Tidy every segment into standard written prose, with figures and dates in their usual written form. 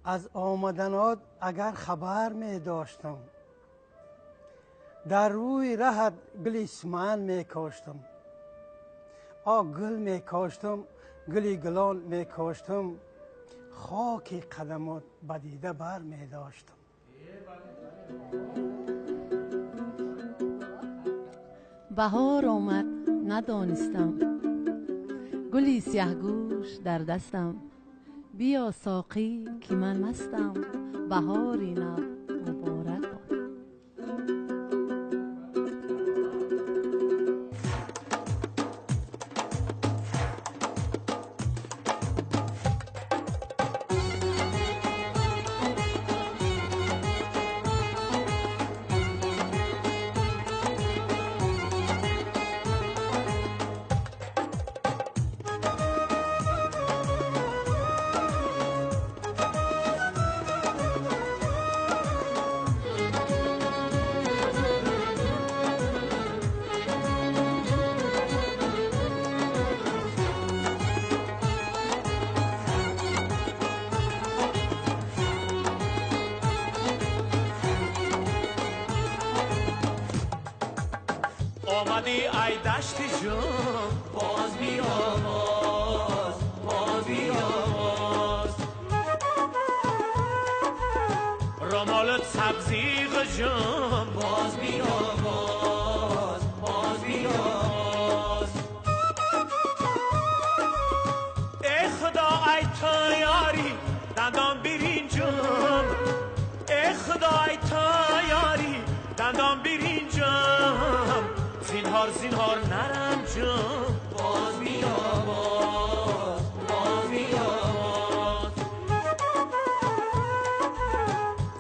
از آمدنات اگر خبر می داشتم، در روی رهت گلی سمن می کاشتم. گل می کاشتم، گلی گلان می کاشتم، خاک قدمات بدیده بر می داشتم. بهار آمد ندانستم، گلی سیه‌گوش در دستم. بیا ساقی که من مستم، بهاری نو مبارک باد. آمدی ای دشتی جون، باز بیا باز بیا باز. رمالت سبزی جون، باز بیا باز بیا باز. ای خدا ای تو یاری دندان برینجم، ای خدا ای تو یاری دندان برینجم. زینهار زینهار نرنجم، باز بیا باز بیا باز.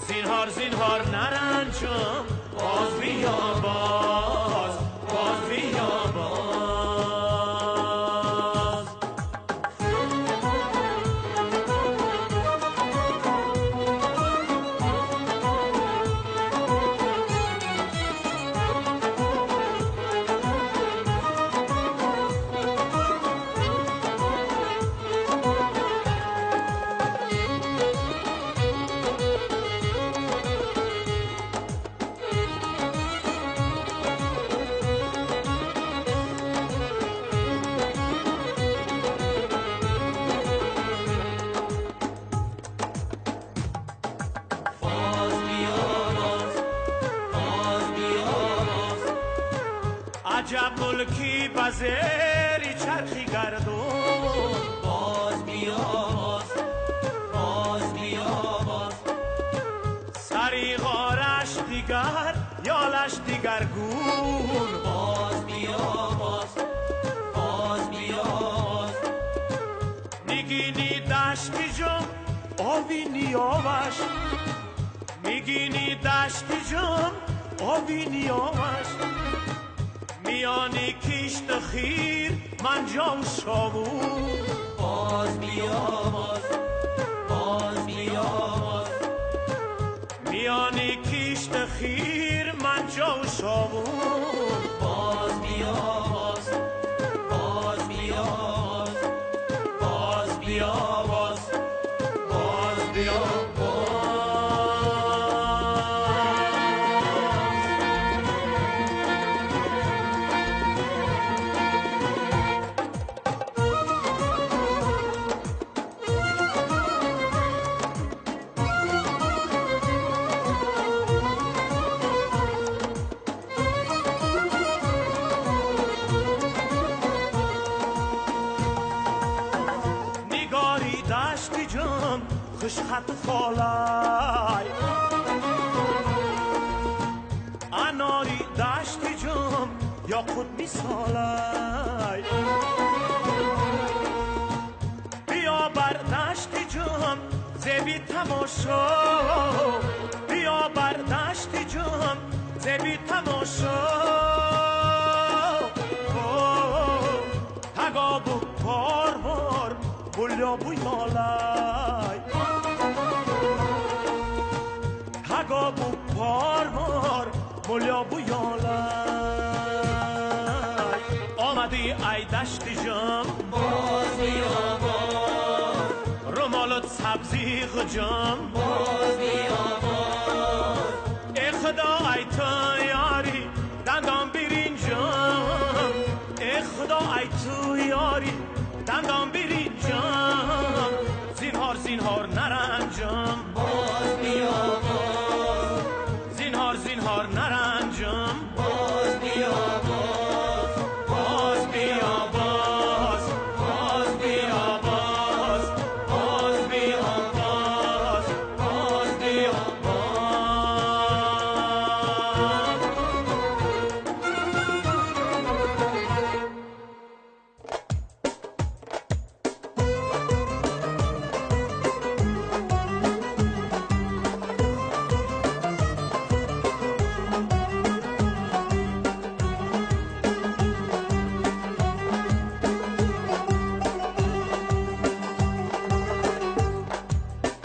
زینهار زینهار نرنجم، باز بیا باز بیا باز. عجب ملکی بزری چرخی گردون، باز بیا باز بیا باز. سری غارش دیگر یالش دیگر گون، باز بیا باز بیا باز. میگینی دشتی جم آبی نیامش، میگینی دشتی جم آبی نیامش. میانی کشت خیر من جام شاوون، باز بیا باز بیا باز. میانی کشت خیر من جام شاوون، باز بیا باز بیا باز بیا باز بیا باز. خوش خط فالای اناری دشتی جم یا خود میسالای. بیا بر دشتی جم زبی تماشا، بیا بر دشتی جم زبی تماشا. تگا بو بار بار بولیا بویالای، تگا بو بار بار بولیا بویالای. آمدی ای دشتی جم، باز بیا باز. رمالت حبزیق جام باز بیا باز ای خدا ای تو یاری دندان برینجام ای خدا ای تو یاری دندان برینجام زینهار زینهار نرنجام باز بیا باز زینهار زینهار نرنجام باز بیا باز باز بیا باز باز بیا باز باز بیا باز باز بیا باز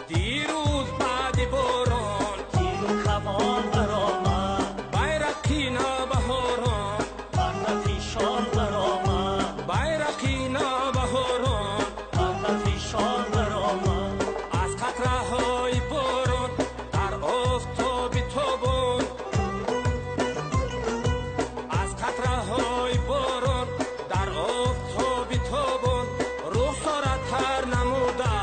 دیروز بعد باران تیر کمان برآمد بیرقی نوبهاران بر فیشان برآمد بیرقی نوبهاران بر فیشان برآمد از قطره‌های باران در آفتاب تابان از قطره‌های باران در آفتاب تابان رخسارت تر نموده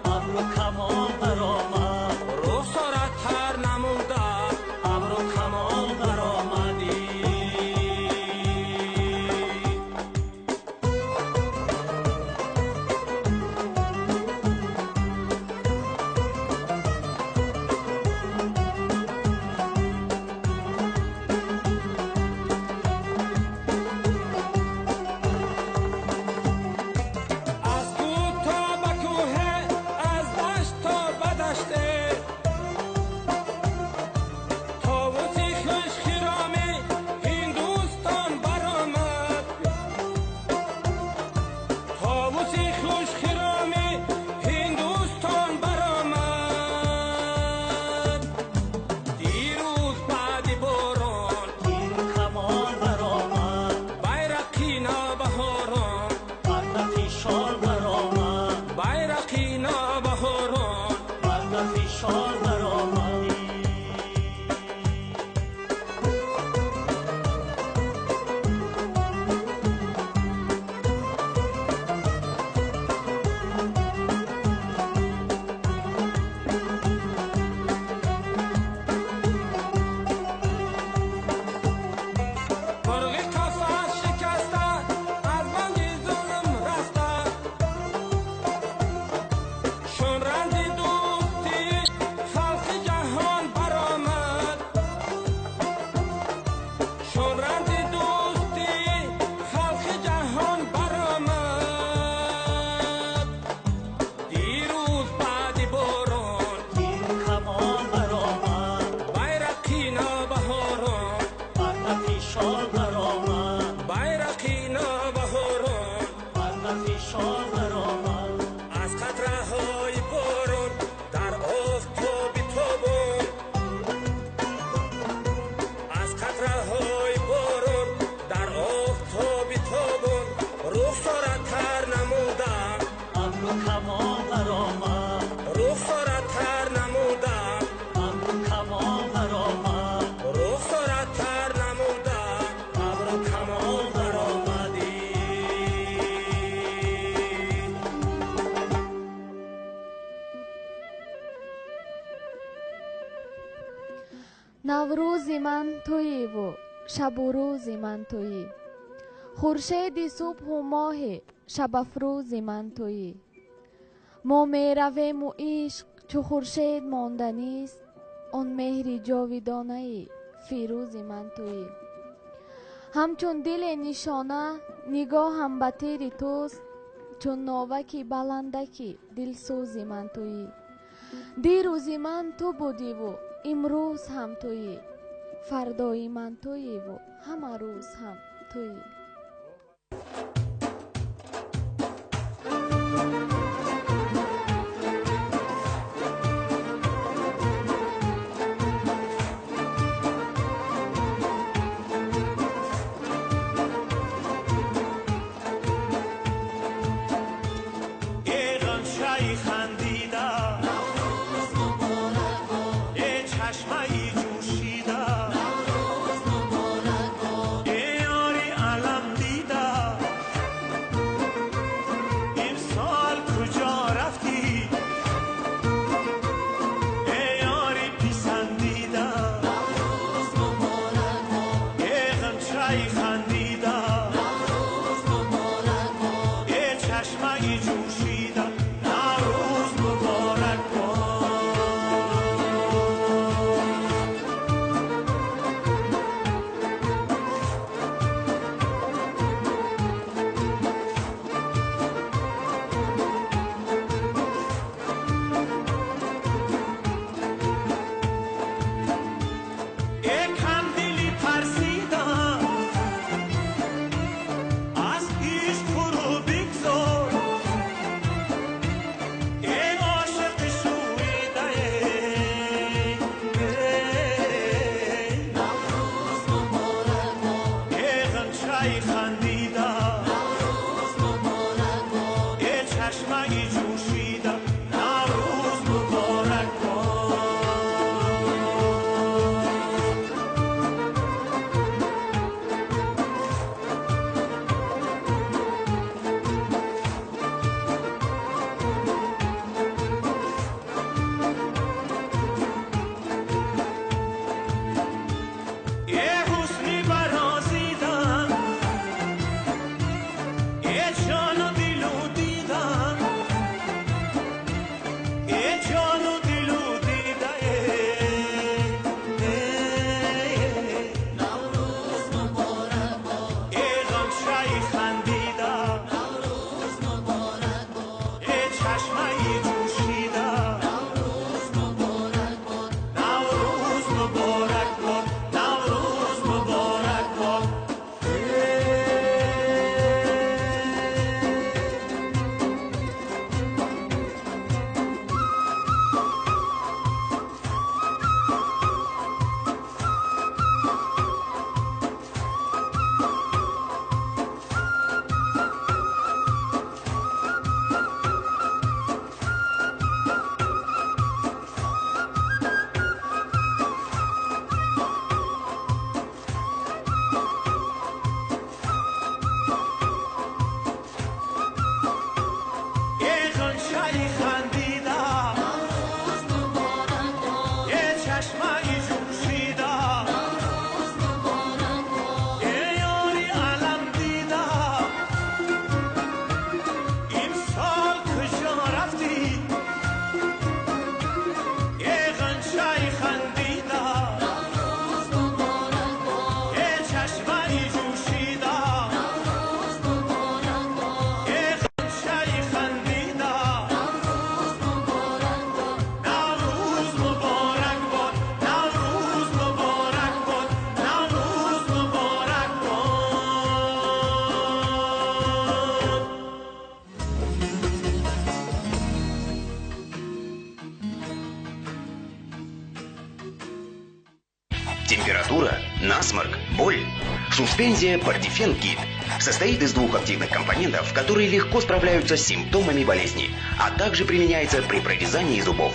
ابر و کمان برآمد رخسارت تر نموده ابر و کمان برآمدی از کوه تا به کوه از دشت تا به دشته طاووسی خوش خرامی هندوستان برآمد طاووسی خوش خرامی هندوستان برآمد دیروز بعد باران تیر کمان برآمد بیرقی نوبهاران بر فیشان برآمد بیرقی نوبهاران بر فیشان برآمد مرغ قفس شکسته از بند ظلم رسته شون رنج دوستی خلق جهان برآمد شون رنج دوستی خلق جهان برآمد دیروز بعد باران تیر کمان برآمد بیرقی نوبهاران بر فیشان برآمد بیرقی نوبهاران بر فیشان برآمد از قطره‌های باران در آفتاب تابان از قطره‌های باران در آفتاب تابان رخسارت تر نموده ابر و کمان برآمد رخسارت تر نموده ابر و کمان برآمد رخسارت تر نموده ابر و کمان برآمدی نوروزی من تویی و شب و روزی من تویی خورشید صبح و ماه شب افروزی من تویی ما می رویم و عشق چو خورشید مانده نیست آن مهری جاویدانه فیروزی من تویی همچون دل نشانه نگاهم به تیر توست چون ناوکی بلندکی دلسوزی من تویی دیروزی من تو بودی و امروز هم تویی فردای من تویی و همه روز هم تویی ایران شایی خندیده شایی خندیدم نوروز مبارک باد یه چشمایی جوشیدم نوروز مبارک باد Температура, насморк, боль. Суспензия Бардифен Кит состоит из двух активных компонентов, которые легко справляются с симптомами болезни, а также применяется при прорезании зубов.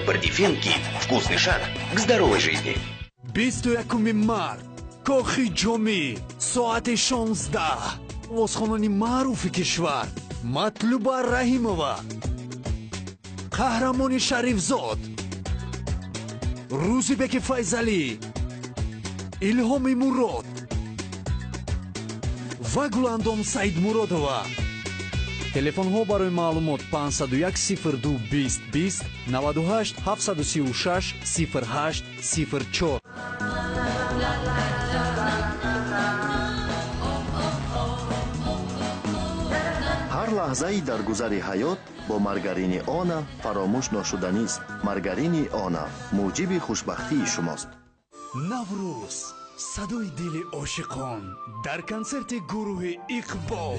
Бардифен Кит – вкусный шаг к здоровой жизни. 21 март кохи ҷомӣ соати 16 овозхонони маъруфи кишвар Матлуба Раҳимова қаҳрамони Шарифзод Рӯзибеки Файзалӣ Илҳоми Мурод ва Гуландом Саидмуродова. телефонҳо барои маълумот 501 02 20 20 98 736 08 04. ҳар лаҳзаи дар гузари ҳаёт бо маргарини она фаромӯш ношуданист. Маргарини она муҷиби хушбахтии шумост. наврӯз садои дили ошиқон дар консерти гурӯҳи Иқбол.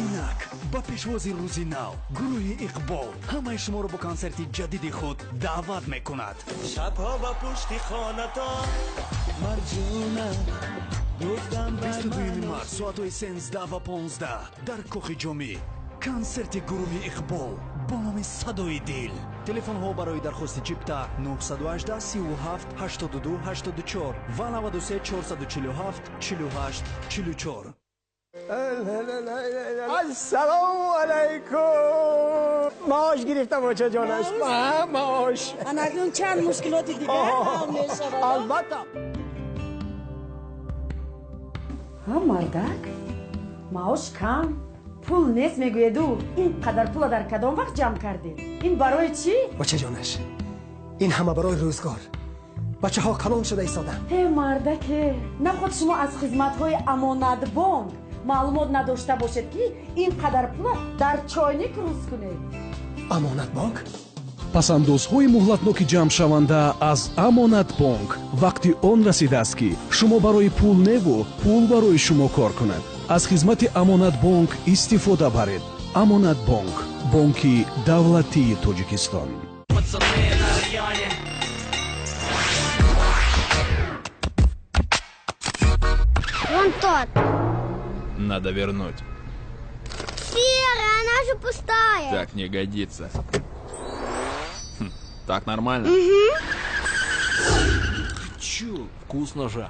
инак ба пешвози рӯзи нав гурӯҳи Иқбол ҳамаи шуморо бо консерти ҷадиди худ даъват мекунад. шабҳо ба пушти хонато марҷуна 22 март соатҳои 13 ва 15 дар кохи ҷомӣ консерти гурӯҳи Иқбол бо номи садои дил. телефонҳо барои дархости чипта 918 37 82 84 ва 93 447 48 44. السلام علیکم. معاش گرفتم بچه جانش. معاش اکنون چند مشکلاتی دیگه هم میشه. البته. ها مردک معاش کم پول نیست میگویدو اینقدر پول در کدام وقت جمع کردی؟ این برای چی؟ بچه جانش این همه برای روزگار. بچه ها کلان شده ایستادن. هی مردک نخود شما از خدمت های امانت بانک معلومات نداشته باشید که اینقدر پول در چایник روز کنید. امانت بانک؟ пасандозҳои муҳлатноки ҷамъшаванда аз амонат бонк вақти он расидааст ки шумо барои пул неву пул барои шумо кор кунад. аз хизмати амонат бонк истифода баред. амонат бонк бонки давлатии тоҷикистон. он тот? Надо вернуть. Серая, она же пустая. Так не годится. Так нормально? Чу, вкусно же.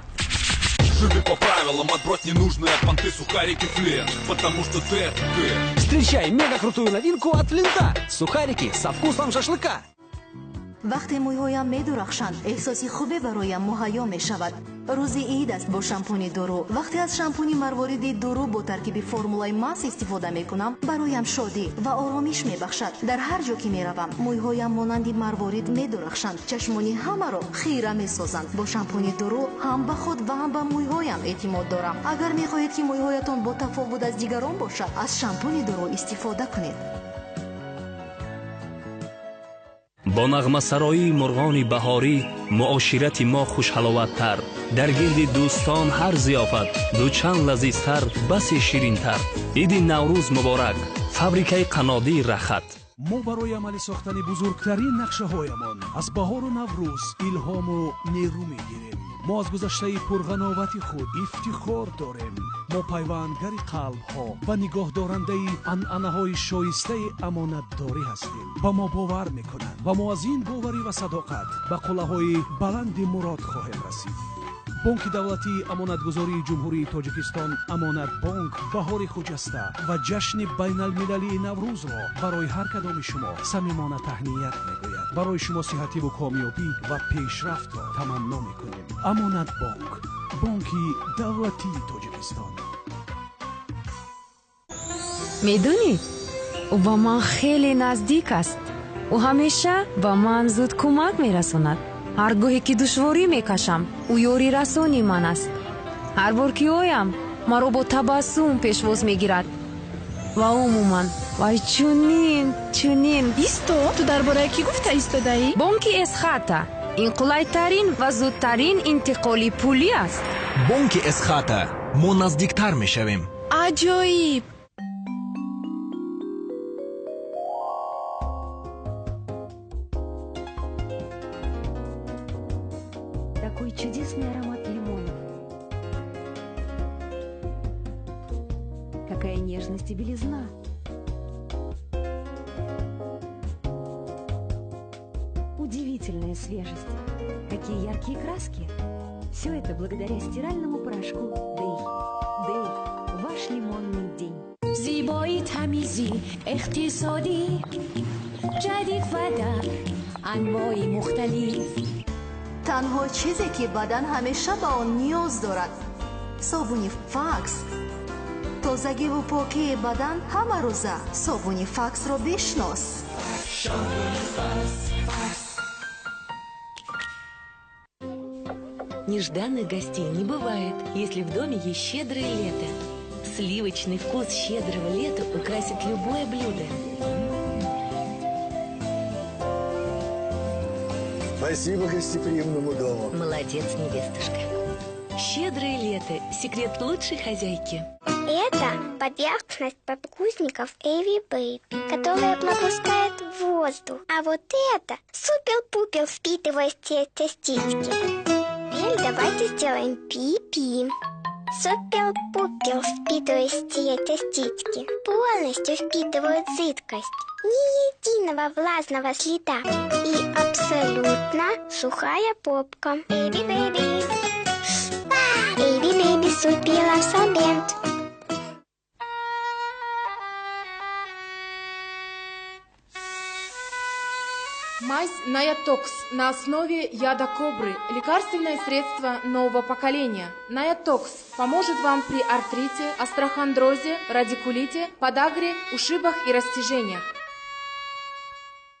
Живи по правилам, отбрось ненужные от понты сухарики Флинт, потому что ты это ты. Встречай мега-крутую новинку от Флинта. Сухарики со вкусом шашлыка. وقتی مویهایم می درخشند احساسی خوبی برایم مهیا می شود. روزی عید است با شامپونی دورو. وقتی از شامپونی مروارید دورو با ترکیب فرمولای ماس استفاده می کنم برایم شادی و آرامش می بخشد. در هر جا که می روم مویهایم مانند مروارید می درخشند. چشمانی همه را خیره می سازند. با شامپونی دورو هم به خود و هم به مویهایم اعتماد دارم. اگر می خواهید که مویهایتان با تفاوت از دیگران باشد از شامپونی دورو استفاده کنید. با نغمه‌سرایی مرغان بهاری معاشرت ما خوش‌حلاوت‌تر در گرد دوستان هر ضیافت دو چند لذیذتر بس شیرین‌تر. عید نوروز مبارک. فابریکه قنادی رخت. ما برای عملی ساختن بزرگترین نقشه‌هایمان از بهار و نوروز الهام و نیرو می‌گیریم. ما از گذشته پرغناوت خود افتخار داریم. ما پیوندگر قلب‌ها و نگاه دارنده عنعنه‌های شایسته امانتداری هستیم. با ما باور می‌کنند و ما از این باوری و صداقت به قله‌های بلند مراد خواهیم رسید. بانک دولتی امانتگذاری جمهوری تاجیکستان امانت بانک بهار خجسته و جشن بین المللی نوروز را برای هر کدام شما صمیمانه تهنیت می‌گوید. برای شما صحتی و کامیابی و پیشرفت را تمنا می‌کنیم. امانت بانک، بانکی دولتی تاجیکستان. میدونی او با من خیلی نزدیک است. او همیشه با من زود کمک میرساند. هر گاهی که دشواری میکشم او یاری رسانی من است. هر بار که اویم مرا با تبسم پیشواز میگیرد و عموما وای چونین ایستو؟ تو درباره کی گفته ایستاده‌ای؟ بانک اسخاتا این قلایترین و زودترین انتقالی پولی است. بانک اسخاتا ما نزدیکتر میشویم. عجایب. Такой чудесный аромат лимонов. Какая нежность и белизна. Удивительная свежесть. Какие яркие краски. Все это благодаря стиральному порошку Дэй. Дэй, ваш лимонный день. زیبایی، تمیزی، اقتصادی، جدید و در انواع مختلف. تنها چیزی که بدن همیشه به آن نیاز دارد صابون فاکس. تازگی و پاکی بدن همه روزه. صابون فاکس را بشناس. Нежданных гостей не бывает, если в доме есть щедрое лето. Сливочный вкус щедрого лета украсит любое блюдо. Спасибо гостеприимному дому. Молодец, невестушка. Щедрое лето – секрет лучшей хозяйки. Это поверхность подгузников Эви Бэйби, которая пропускает воздух. А вот это супер-пупер впитывающие частички. Теперь давайте сделаем пи-пи. Супер-пупер впитывающие частички полностью впитывают жидкость. Ни единого влажного следа и абсолютно сухая попка. Эви Бэйби. Эви Бэйби супер абсорбент. Мазь Наятокс на основе яда кобры. Лекарственное средство нового поколения. Наятокс поможет вам при артрите, остеохондрозе, радикулите, подагре, ушибах и растяжениях.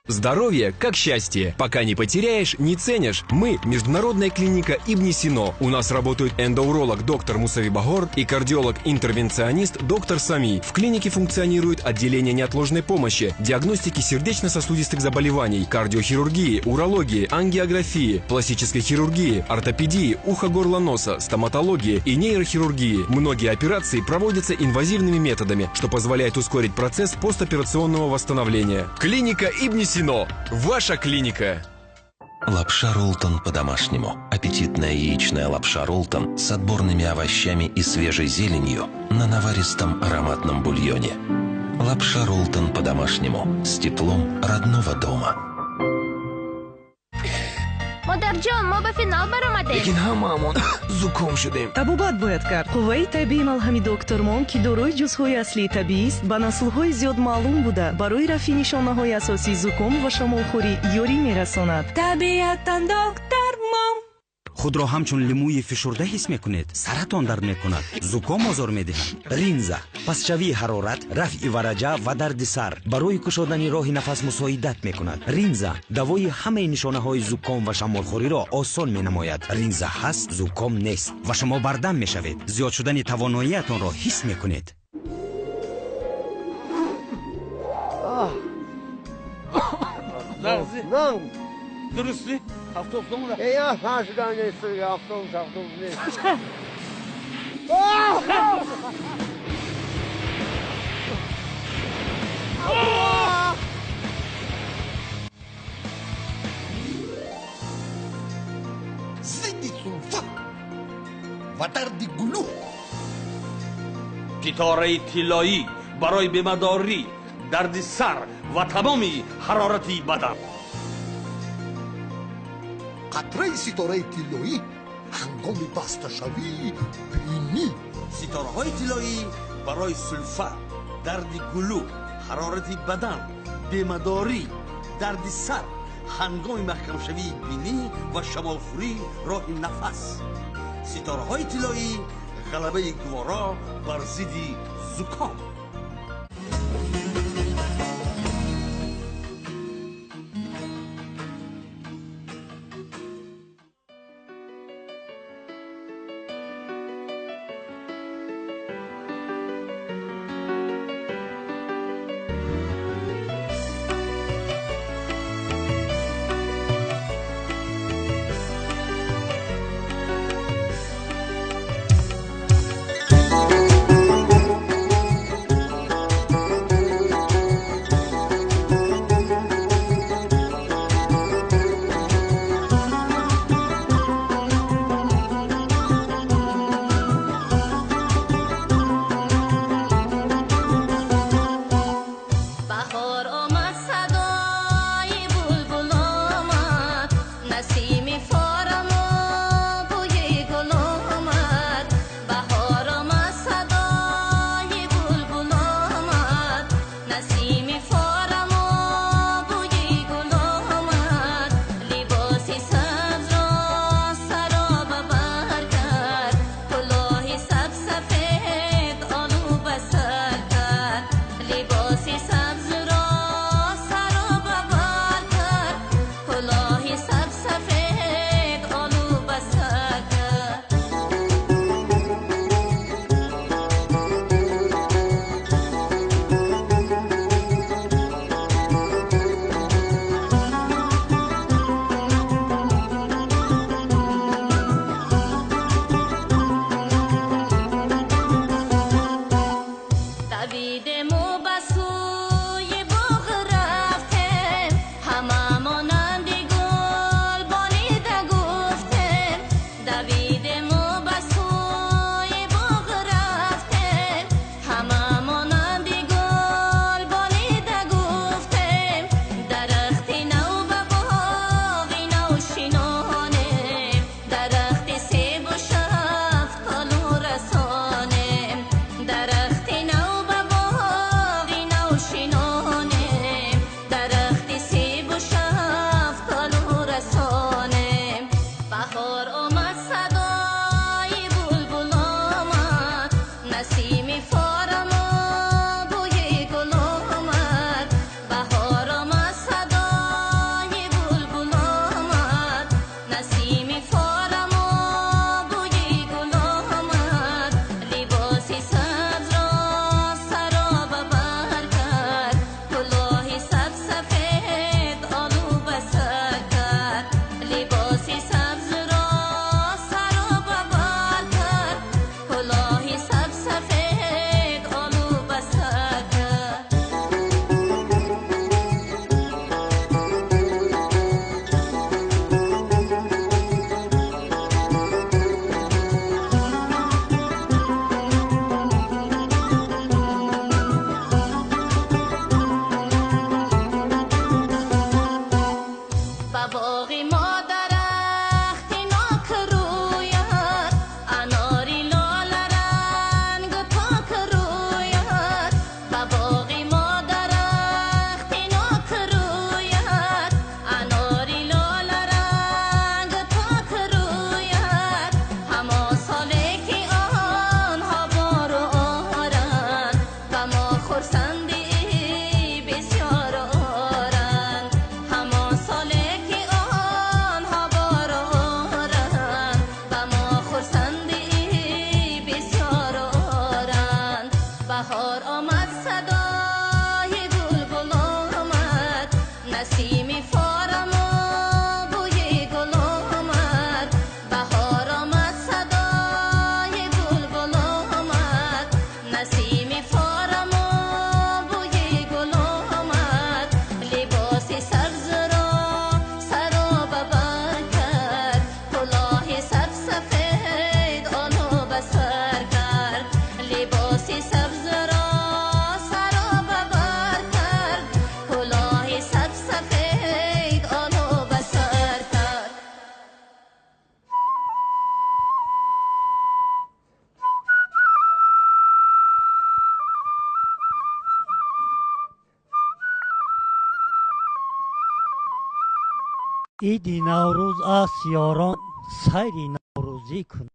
Здоровье как счастье. Пока не потеряешь, не ценишь. Мы – международная клиника Ибн Сино. У нас работают эндоуролог доктор Мусави Багор и кардиолог-интервенционист доктор Сами. В клинике функционирует отделение неотложной помощи, диагностики сердечно-сосудистых заболеваний, кардиохирургии, урологии, ангиографии, пластической хирургии, ортопедии, ухо-горло-носа, стоматологии и нейрохирургии. Многие операции проводятся инвазивными методами, что позволяет ускорить процесс постоперационного восстановления. Клиника Ибн Сино. Ваша клиника. Лапша Ролтон по-домашнему. Аппетитная яичная лапша Ролтон с отборными овощами и свежей зеленью на наваристом ароматном бульоне. Лапша Ролтон по-домашнему с теплом родного дома. مادرجان ما به فینال برآمدیم. لیکن هممون زکام شدیم. табобат бояд кард. қувваи табиии малҳами доктормон ки дорои ҷузъҳои аслии табиист ба наслҳои зиёд маълум буда барои рафъи нишонаҳои асосии зуком ва шамолхӯрӣ ёрӣ мерасонад. табиатан доктормон. худро ҳамчун лимӯи фишурда ҳис мекунед? саратон дард мекунад, зуком озор медиҳад. ринза пасчавии ҳарорат, рафъи вараҷа ва дарди сар барои кушодани роҳи нафас мусоидат мекунад. ринза давои ҳамаи нишонаҳои зуком ва шамолхӯриро осон менамояд. ринза ҳаст, зуком нест ва шумо бардам мешавед. зиёд шудани тавоноиятонро ҳис мекунед. درستی؟ هفتاد نمونه یا فرشدان نیست یا هفتاد نیست زیدی سلفا و درد گلو گیتاره طلایی برای بمداری درد سر و تمامی حرارتی بدن قطره ستاره طلایی هنگام بسته‌شوی بینی ستاره های طلایی برای سلفا درد گلو حرارت بدن بمداری درد سر هنگام محکم شوی بینی و شمالخوری راه نفس ستاره های طلایی غلبه گوارا بر ضد زکام ایدی نوروز است یاران سیری نوروزی کن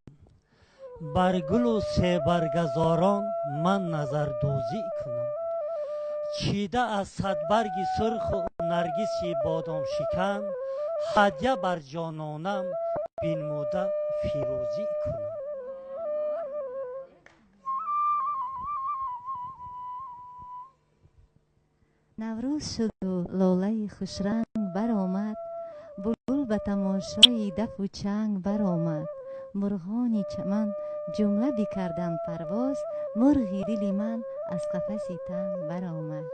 بر گل و سه برگزاران من نظر دوزی کنم چیده از صد برگی سرخ و نرگسی بادام شکن هدیه بر جانانم بینموده فیروزی کنم نوروز شد و لاله خوشرنگ برآمد بلبل به تماشای دف و چنگ برآمد مرغان چمن جمله بکردند پرواز مرغی دل من از قفس تنگ برآمد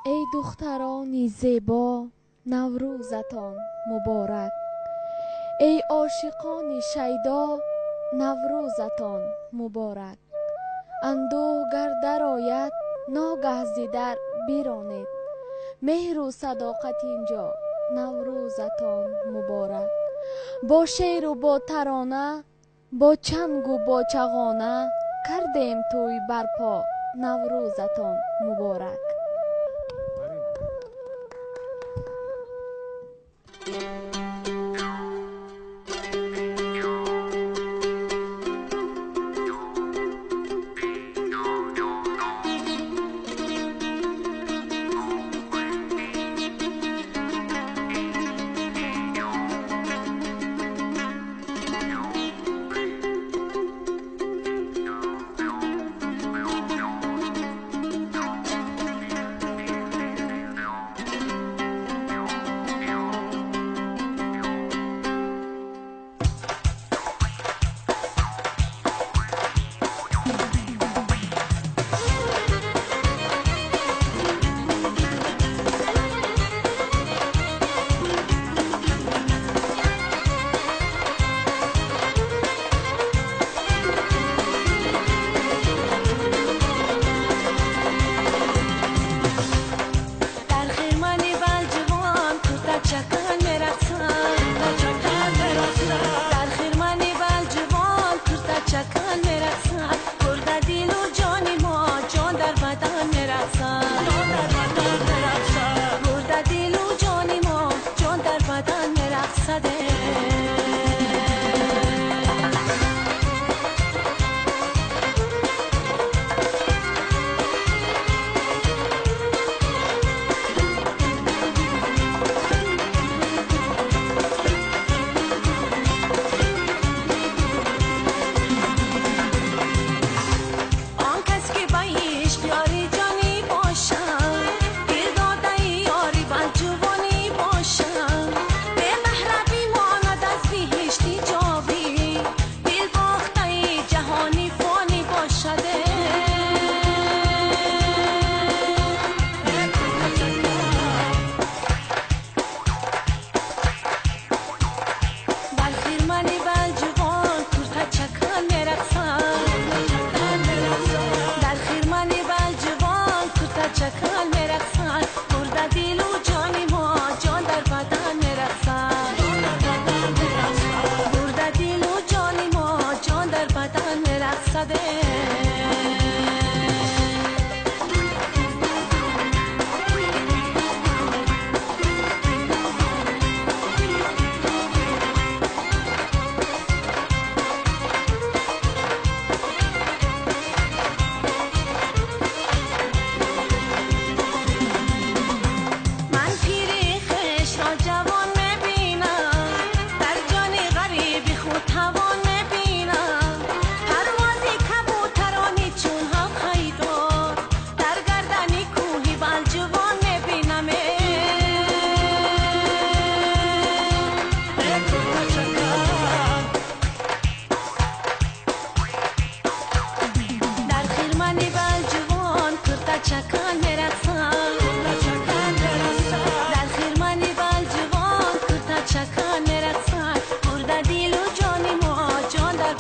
ای دخترانی زیبا نوروزتان مبارک، ای عاشقان شیدا نوروزتان مبارک. اندوه گر درآید ناگه ز در بیرانید، مهر و صداقت اینجا نوروزتان مبارک. با شعر و با ترانه، با چنگ و با چغانه، کردیم توی برپا نوروزتان مبارک. در خیر منی بل جوان کرتا چکن میرقصد، در خیر منی بل جوان کرتا چکن میرقصد، برد دیل و جانی ما جان در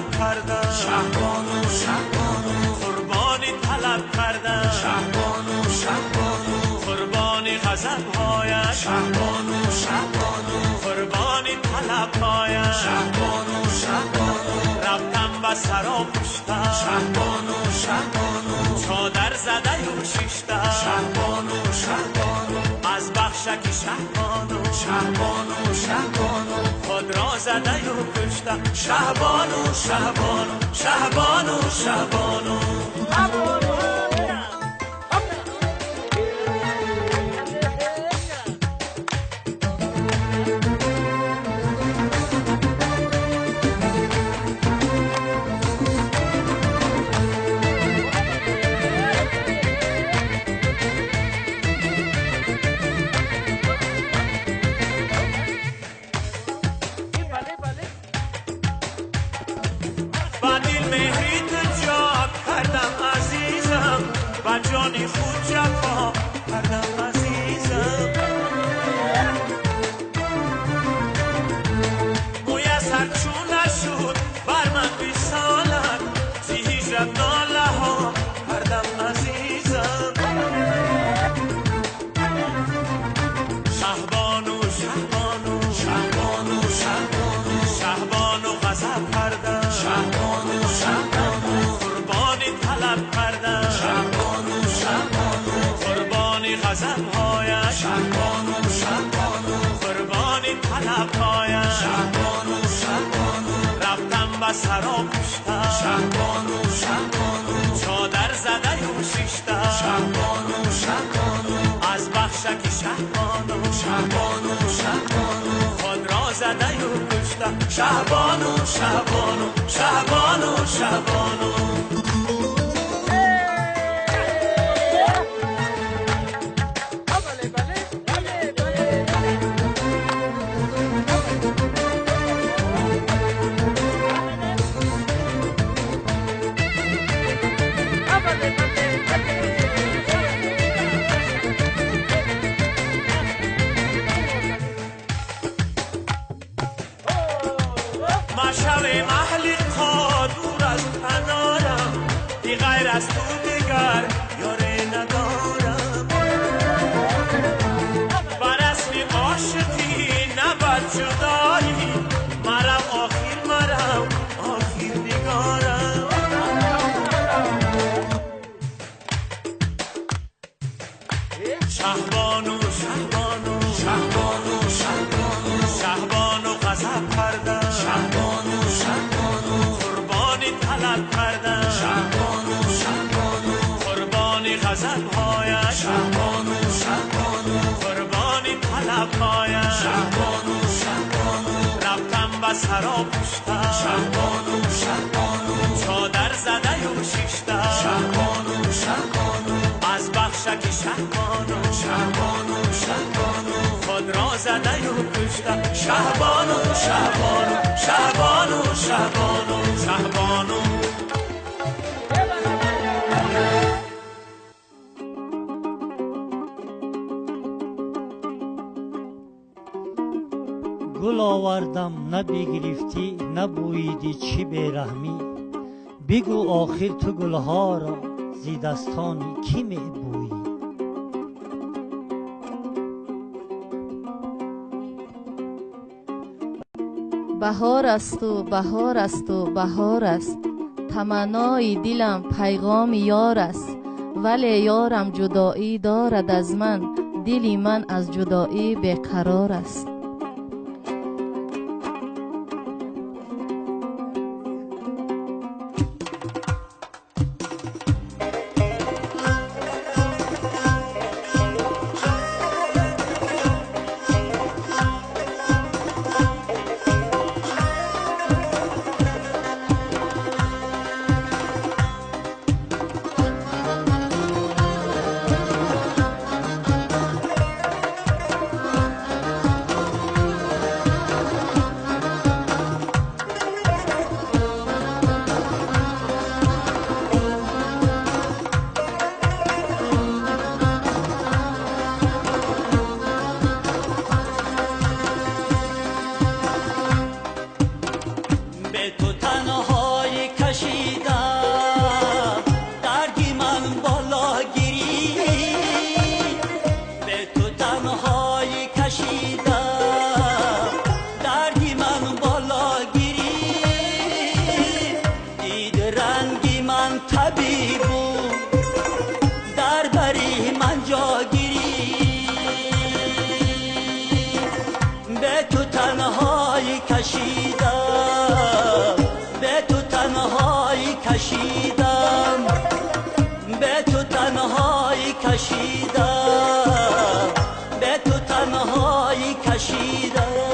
طلب کردم شهبانو شهبانو قربانی طلب کردم شهبانو شهبانو قربانی غضب‌هایش شهبانو شهبانو قربانی طلب‌هایش شهبانو شهبانو رفتم به سرآغوش‌تم شهبانو شهبانو چادر زده و شیشتم شهبانو شهبانو از بخشکی شهبانو شهبانو شهبانو خود را زده و کشتم شهبانو شهبانو شهبانو شهبانو جانی خود جفا کردم عزیزم میسر چون نشد بر من بیسالت زی هجرت ناله ها کردم عزیزم شهبانو شهبانو شهبانو شهبانو شهبانو غضب کردم شهبانو شهبانو قربانی طلب کردم شهبانو شهبانو قربانی غضب‌هایش شهبانو شهبانو قربانی طلب‌هایش شهبانو شهبانو رفتم به سرآغوش‌تم شهبانو شهبانو چادر زده و شیشتم شهبانو شهبانو از بخشکی شهبانو شهبانو شهبانو خود را زده و کشتم شهبانو شهبانو شهبانو شهبانو از تو دیگر یاری ندارم بر اسم عاشقی نباید جدایی مرم آخر نگارم شهبانو شهبانو شهبانو شهبانو شهبانو غضب کردم شهبانو شهبانو قربانی طلب کردم شهبانو قربانی غضب‌هایش شهبانو شهبانو قربانی طلب‌هایش شهبانو شهبانو رفتم به سرآغوش‌تم شهبانو شهبانو چادر زده و شیشتم شهبانو شهبانو از بخشکی شهبانو شهبانو شهبانو خود را زده و کشتم شهبانو شهبانو شهبانو شهبانو شهبانو گل آوردم نه بگرفتی نه بویدی چی بیرحمی بگو آخر تو گلها را زی دستانی کی می بویی بهار است و بهار است و بهار است تمنای دلم پیغام یار است ولی یارم جدایی دارد از من دلی من از جدایی بیقرار است کشیدم به تو تنهایی کشیدم به تو تنهایی کشیدم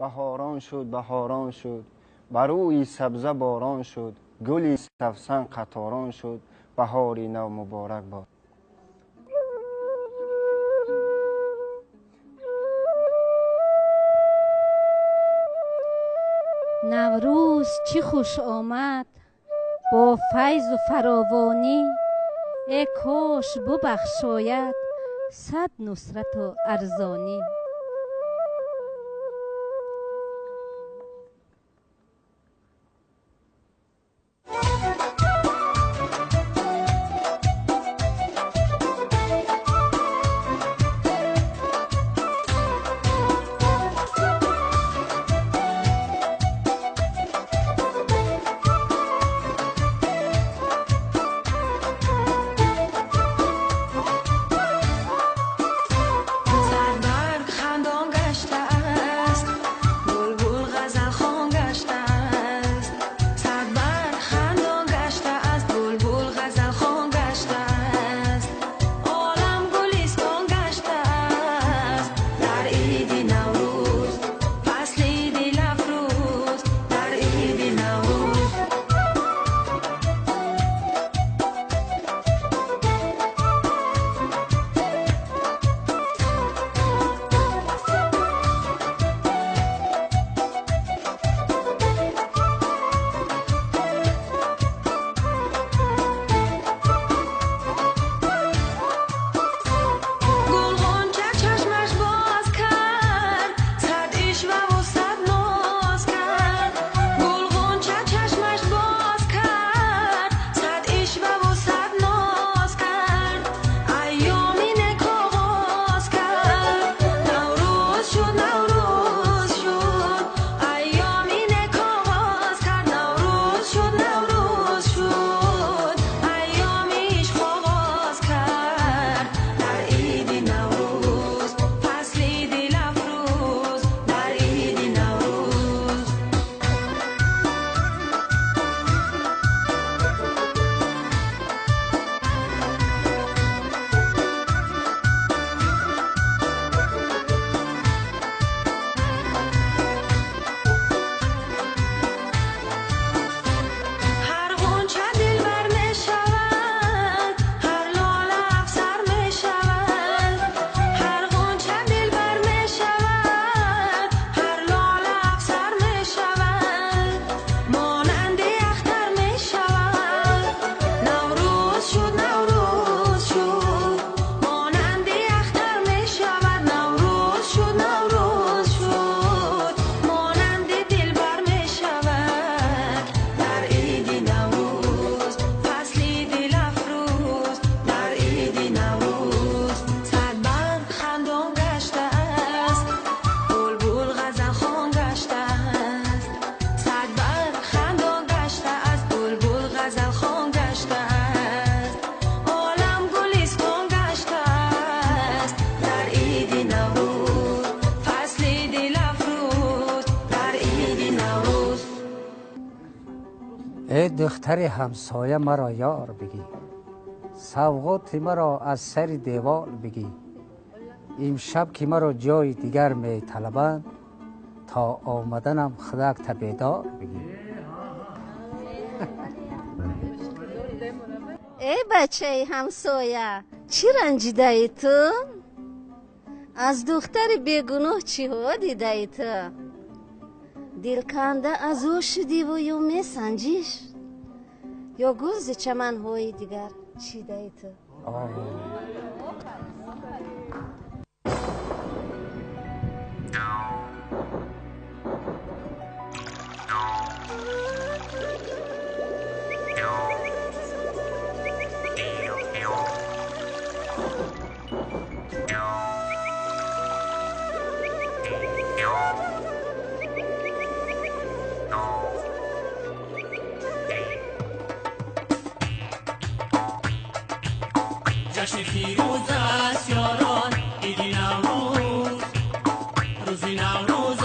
بهاران شد بهاران شد، بروی سبزه باران شد، گلی سفسن قطاران شد، بهاری نو مبارک باد. نوروز چی خوش آمد با فیض و فراوانی، ای کاش ببخشاید صد نصرت و ارزانی. ای دختر همسایه مرا یار بگی، سوغات مرا از سر دیوار بگی. امشب که مرا جای دیگر می طلبند، تا آمدنم خدک تبیدار بگی. ای بچه همسایه، چی رنجیده ای تو؟ از دختر بیگناه چی ها دیده ای تو؟ دلکنده از او شدی و یا می سنجیش؟ یا گوز چمن های دیگر چیده ای تو؟ جشن پیروز است یاران، عید نوروز، روز نوروز